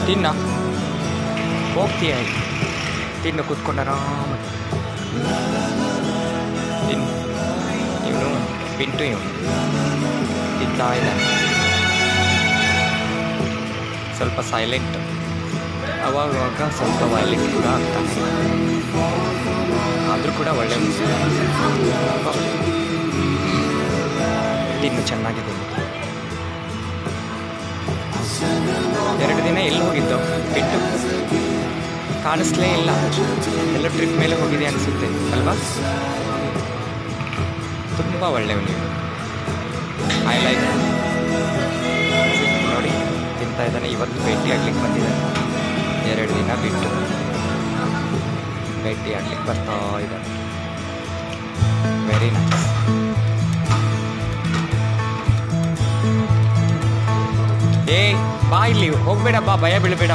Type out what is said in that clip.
ತಿನ್ನ ಹೋಗ್ತೀಯ ತಿನ್ನು ಕೂತ್ಕೊಂಡು ಆರಾಮ ತಿನ್ನು. ಇವನು ಪಿಂಟು ಇವನು ತಿಂತಾ ಇದ್ದಾನೆ. ಸ್ವಲ್ಪ ಸೈಲೆಂಟ್, ಅವಾಗವಾಗ ಸ್ವಲ್ಪ ವೈಲೆಂಟ್ ಕೂಡ ಆಗ್ತಾನೆ. ಆದರೂ ಕೂಡ ಒಳ್ಳೆ ತಿನ್ನು ಚೆನ್ನಾಗಿದೆ. 2 ದಿನ ಎಲ್ಲಿ ಹೋಗಿದ್ದು ಬಿಟ್ಟು ಕಾಣಿಸ್ಲೇ ಇಲ್ಲ. ಎಲ್ಲ ಟ್ರಿಪ್ ಮೇಲೆ ಹೋಗಿದೆ ಅನಿಸುತ್ತೆ ಅಲ್ವಾ? ತುಂಬ ಒಳ್ಳೆಯವನು. I like. ನೋಡಿ ತಿಂತಾ ಇದ್ದಾನೆ. ಇವತ್ತು ಭೇಟಿ ಆಗ್ಲಿಕ್ಕೆ ಬಂದಿದ್ದಾನೆ. 2 ದಿನ ಬಿಟ್ಟು ಭೇಟಿ ಆಗ್ಲಿಕ್ಕೆ ಬರ್ತಾ ಇದ್ದಾನೆ. Very nice. ಏ ಬಾ, ಇಲ್ಲಿ ಹೋಗ್ಬೇಡ, ಬಾ, ಭಯ ಬೀಳಬೇಡ.